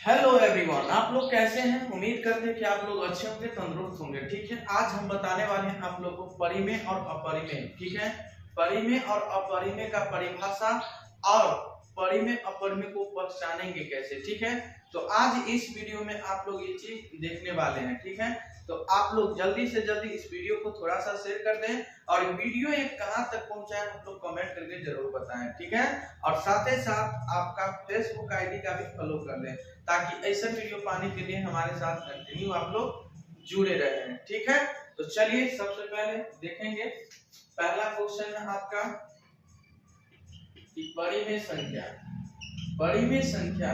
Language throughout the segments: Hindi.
हेलो एवरीवन, आप लोग कैसे हैं। उम्मीद करते हैं कि आप लोग अच्छे होंगे, तंदुरुस्त होंगे। ठीक है, आज हम बताने वाले हैं आप लोगों को परिमेय और अपरिमेय। ठीक है, परिमेय और अपरिमेय का परिभाषा और परिमेय अपरिमेय को पहचानेंगे कैसे। ठीक है, तो आज इस वीडियो में आप लोग ये चीज देखने वाले हैं। ठीक है, तो आप लोग जल्दी से जल्दी इस वीडियो को थोड़ा सा शेयर कर दें और वीडियो ये कहां तक पहुंचा है आप लोग कमेंट करके जरूर बताएं। ठीक है, और साथ ही साथ आपका फेसबुक आईडी का भी फॉलो कर लें ताकि ऐसा वीडियो पाने के लिए हमारे साथ कंटिन्यू आप लोग जुड़े रहे। ठीक है, तो चलिए सबसे पहले देखेंगे। पहला क्वेश्चन है आपका कि परिमेय संख्या। परिमेय संख्या,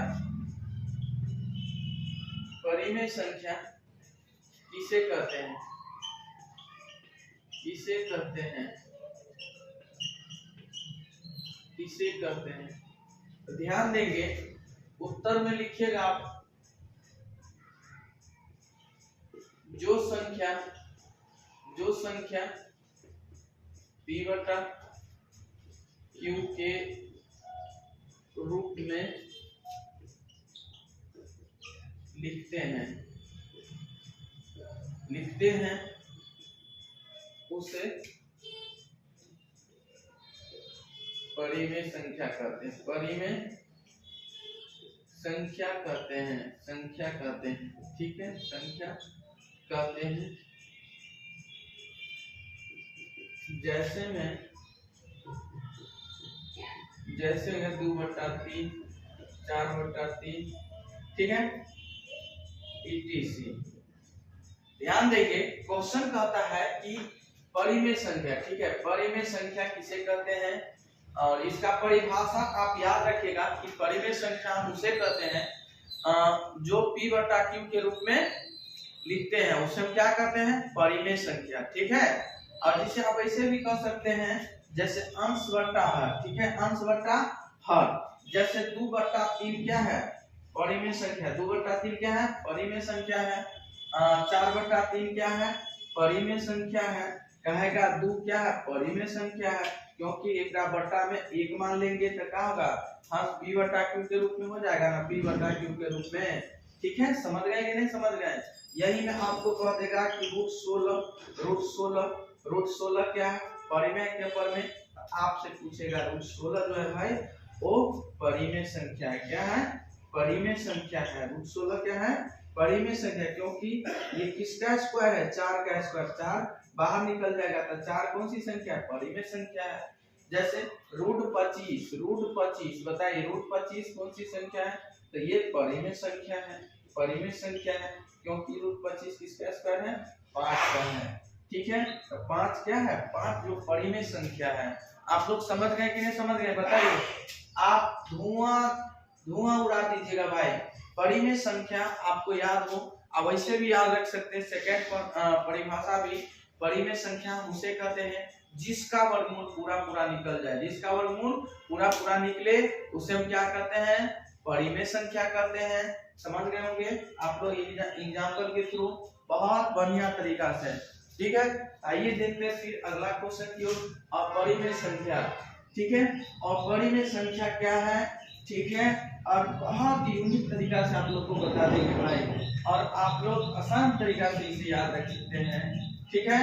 परिमेय संख्या किसे कहते हैं, किसे कहते हैं, किसे कहते हैं। तो ध्यान देंगे, उत्तर में लिखिएगा आप जो संख्या p बटा q के रूप में लिखते हैं उसे परिमेय संख्या कहते हैं। परिमेय संख्या कहते हैं, संख्या कहते हैं। ठीक है, संख्या कहते हैं। जैसे है 2/3, 4/3। ठीक है, etc। ध्यान देंगे, क्वेश्चन कहता है कि परिमेय संख्या। ठीक है, परिमेय संख्या किसे कहते हैं और इसका परिभाषा आप याद रखिएगा कि परिमेय संख्या हम उसे कहते हैं जो p बटा q के रूप में लिखते हैं, उसे हम क्या कहते हैं, परिमेय संख्या। ठीक है, और जिसे आप ऐसे भी कह सकते हैं जैसे अंश बटा हर। ठीक है, अंश बटा हर। जैसे 2/3 क्या है, परिमेय संख्या। 2/3 क्या है, परिमेय संख्या है। 4/3 क्या है, परिमेय संख्या है। कहेगा 2 क्या है, परिमेय संख्या है, क्योंकि एक बटा में 1 मान लेंगे तो क्या होगा, हाँ p बटा q के रूप में हो जाएगा ना, p बटा q के रूप में। ठीक है, समझ गए कि नहीं समझ गए। यही में आपको कह देगा कि √16 क्या है, परिमेय के परिमेय। आपसे पूछेगा √16 जो है भाई वो परिमेय संख्या है। क्या है, परिमेय संख्या है। √16 क्या है, परिमेय संख्या, क्योंकि ये किसका स्क्वायर है, 4 का स्क्वायर। 4 बाहर निकल जाएगा तो 4 कौन सी संख्या है, परिमेय संख्या है। जैसे √25 बताइए, √25 कौन सी संख्या है, तो ये परिमेय संख्या है। परिमेय संख्या है क्योंकि √25 किसका स्क्वायर है, 5 का है। ठीक है, तो 5 क्या है, 5 जो परिमेय संख्या है। आप लोग समझ गए कि नहीं समझ गए, बताइए। आप धुआं उड़ा दीजिएगा भाई। परिमेय संख्या आपको याद हो, अब ऐसे भी याद रख सकते हैं। सेकंड परिभाषा भी, परिमेय संख्या हम उसे कहते हैं जिसका वर्गमूल पूरा निकल जाए। जिसका वर्गमूल पूरा निकले उसे हम क्या कहते हैं, परिमेय संख्या कहते हैं। समझ गए होंगे आप लोग एग्जाम्पल के थ्रू बहुत बढ़िया तरीका से। ठीक है, आइए देखते हैं फिर अगला क्वेश्चन की ओर, अपरिमेय संख्या। ठीक है, अपरिमेय संख्या क्या है। ठीक है, और बहुत ही यूनिक तरीका से आप लोग को बता देंगे भाई, और आप लोग आसान तरीका से इसे याद रख सकते हैं। ठीक है,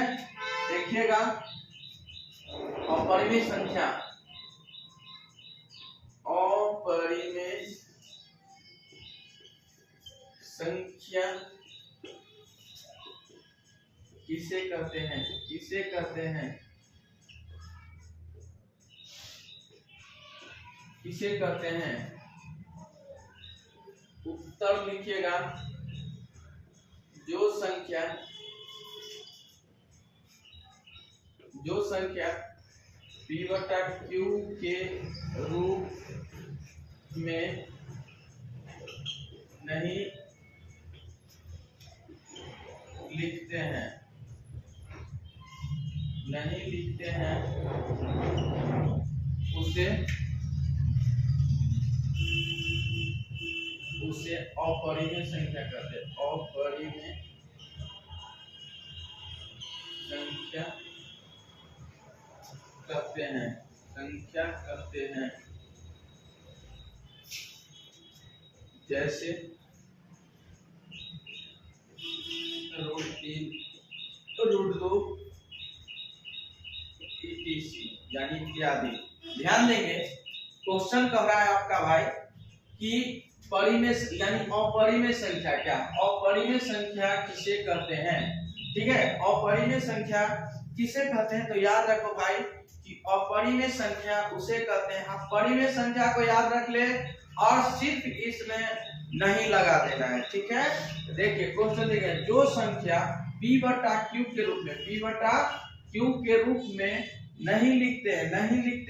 देखिएगा अपरिमेय संख्या, अपरिमेय संख्या किसे कहते हैं, किसे कहते हैं, किसे कहते हैं। उत्तर लिखिएगा, जो संख्या p बटा q के रूप में नहीं लिखते हैं, उसे अपरिमेय संख्या कहते हैं। अपरिमेय संख्या कहते हैं। जैसे √3 √2 etc यानी इत्यादि। ध्यान देंगे क्वेश्चन कह रहा है आपका भाई कि परिमेय यानी अपरिमेय संख्या क्या, अपरिमेय संख्या किसे कहते हैं। ठीक है, अपरिमेय संख्या किसे कहते हैं, तो याद रखो भाई कि अपरिमेय संख्या उसे कहते हैं। आप परिमेय संख्या को याद रख ले और सिर्फ इसमें नहीं लगा देना है। ठीक है, देखिए क्वेश्चन देखिए, जो संख्या p/q के रूप में p/q के रूप में नहीं लिखते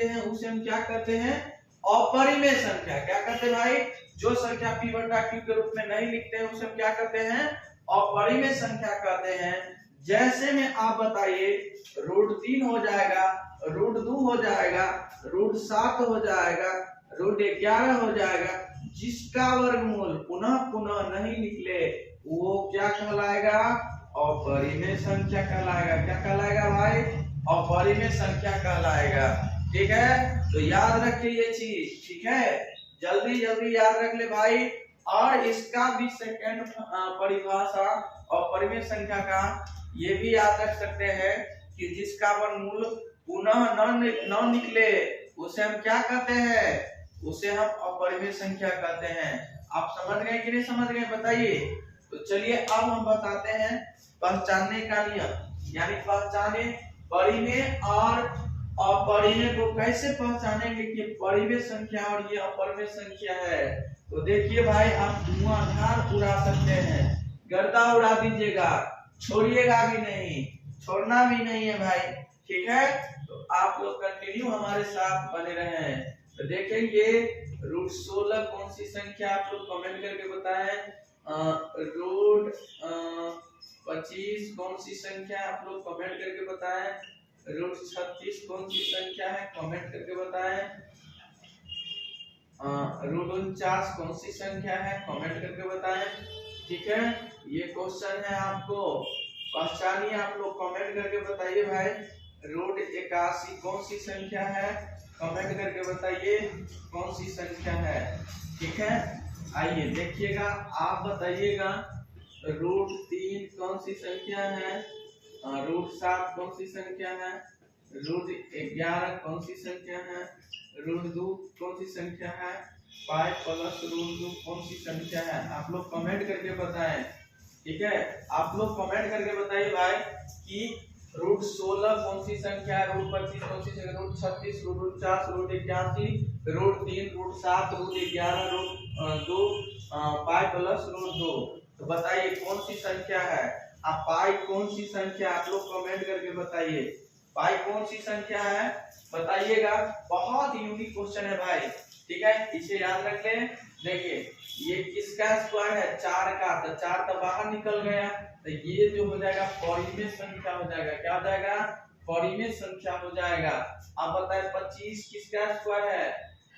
हैं उसे हम क्या कहते हैं, अपरिमेय संख्या। क्या कहते हैं भाई, जो संख्या p/q के रूप में नहीं लिखते हैं उसे हम क्या कहते हैं, अपरिमेय संख्या कहते हैं। जैसे में आप बताइए √3 हो जाएगा, √2 हो जाएगा, √7 हो जाएगा, √11 हो जाएगा, जिसका वर्गमूल पुनः पुनः नहीं निकले वो क्या कहलाएगा, अपरिमेय संख्या कहलाएगा। क्या कहलाएगा भाई, अपरिमेय संख्या कहलाएगा। ठीक है, तो याद रखिए ये चीज। ठीक है, जल्दी जल्दी याद रख ले भाई। और इसका भी सेकंड परिभाषा अपरिमेय संख्या का ये भी याद रख सकते हैं कि जिसका वर्गमूल पुनः न निकले उसे हम क्या कहते हैं, उसे हम अपरिमेय संख्या कहते हैं। आप समझ गए कि नहीं समझ गए बताइए। तो चलिए अब हम बताते हैं पहचानने का नियम, यानी पहचाने परिमेय और अपरिमेय को कैसे पहचानेंगे कि परिमेय संख्या और ये अपरिमेय संख्या है। तो देखिए भाई, आप धुआंधार उड़ा सकते हैं, गर्दा उड़ा दीजिएगा, छोड़िएगा भी नहीं, छोड़ना भी नहीं है भाई। ठीक है, तो आप लोग कंटिन्यू हमारे साथ बने रहे। तो देखेंगे √16 कौन सी संख्या, आप लोग कमेंट करके बताएं। √25 कौन सी संख्या है, आप लोग कमेंट करके बताएं। √36 कौन सी संख्या है, कमेंट करके बताएं। √49 कौन सी संख्या है, कमेंट करके बताएं। ठीक है, ये क्वेश्चन है, आपको पहचानिए, आप लोग कमेंट करके बताइए भाई। √81 कौन सी संख्या है, कमेंट करके बताइए कौन सी संख्या है। ठीक है, आइए देखिएगा, आप बताइएगा √3 कौन सी संख्या है, √7 कौन सी संख्या है, √11 कौन सी संख्या है, √2 कौन सी संख्या है, π+√2 कौन सी संख्या है। आप लोग कमेंट करके बताएं। ठीक है, आप लोग कमेंट करके बताइए भाई कि √16 कौन सी संख्या है, √25 कौन सी संख्या, √36 √49 √81 √3 √7 √11 √2 π+√2। तो बताइए कौन सी संख्या है। आप पाई कौन सी संख्या, आप लोग कमेंट करके बताइए पाई कौन सी संख्या है, बताइएगा। बहुत यूनिक क्वेश्चन है भाई। ठीक है, इसे याद रख ले। देखिए ये किसका स्क्वायर है, 4 का, तो 4 तो बाहर निकल गया, तो ये जो हो जाएगा परिमेय संख्या हो जाएगा। क्या हो जाएगा, परिमेय संख्या हो जाएगा। अब बताए 25 किसका स्क्वायर है,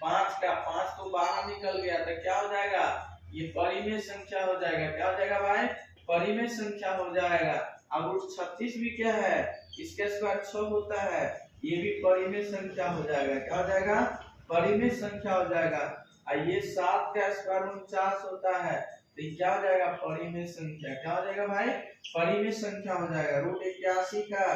5 का, 5 तो बाहर निकल गया, तो क्या हो जाएगा, ये परिमेय संख्या हो जाएगा। क्या हो जाएगा भाई, परिमेय संख्या हो जाएगा। अब √36 भी क्या है, इसका स्क्वायर 6 होता है, ये भी परिमेय संख्या हो जाएगा। क्या हो जाएगा, परिमेय संख्या हो जाएगा। ये 7 का स्क्वायर 49 होता है, तो ये क्या हो जाएगा, परिमेय संख्या। क्या हो जाएगा भाई, परिमेय संख्या हो जाएगा। √81 का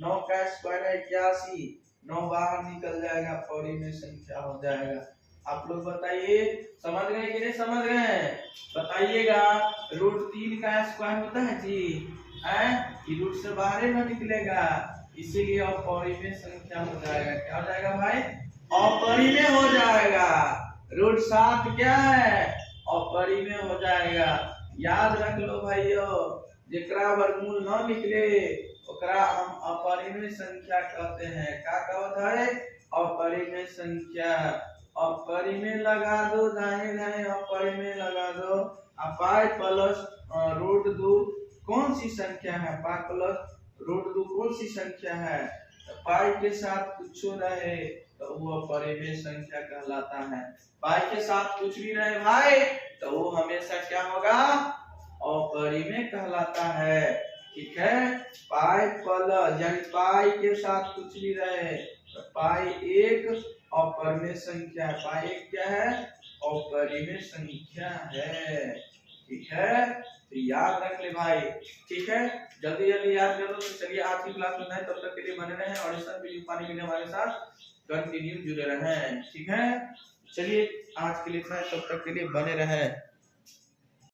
9 का स्क्वायर है 81, 9 बाहर निकल जाएगा, परिमेय संख्या हो जाएगा। आप लोग बताइए समझ गए कि नहीं समझ गए, बताइएगा। √3 का स्क्वायर होता है जी, ये रूट से बाहर ही ना निकलेगा, इसीलिए अपरिमेय संख्या हो जाएगा। क्या हो जाएगा भाई, अपरिमेय हो जाएगा। √7 क्या है, अपरिमेय हो जाएगा। याद रख लो भाइयों, जेकरा वर्गमूल न निकले ओकरा हम अपरिमेय संख्या कहते हैं। क्या कहता है, अपरिमेय संख्या। अपरिमेय लगा दो, दाएं दाएं अपरिमेय लगा दो। π+√2 कौन सी संख्या है, π+√2 कौन सी संख्या है, पाई के साथ कुछ रहे तो वो अपरिमेय संख्या कहलाता है। पाई के साथ कुछ भी रहे भाई तो वो हमेशा क्या होगा, अपरिमेय कहलाता है। ठीक है, पाई प्लस यानी पाई के साथ कुछ भी रहे तो पाई एक अपरिमेय संख्या है। पाई एक क्या है, अपरिमेय संख्या है। ठीक है, तो याद रख ले भाई। ठीक है, जल्दी जल्दी याद करो। तो चलिए आज की क्लास में तब तक के लिए बने रहे और इस वीडियो पानी में हमारे साथ कंटिन्यू जुड़े रहें। ठीक है, चलिए आज के लिए इतना, तब तक के लिए बने रहें।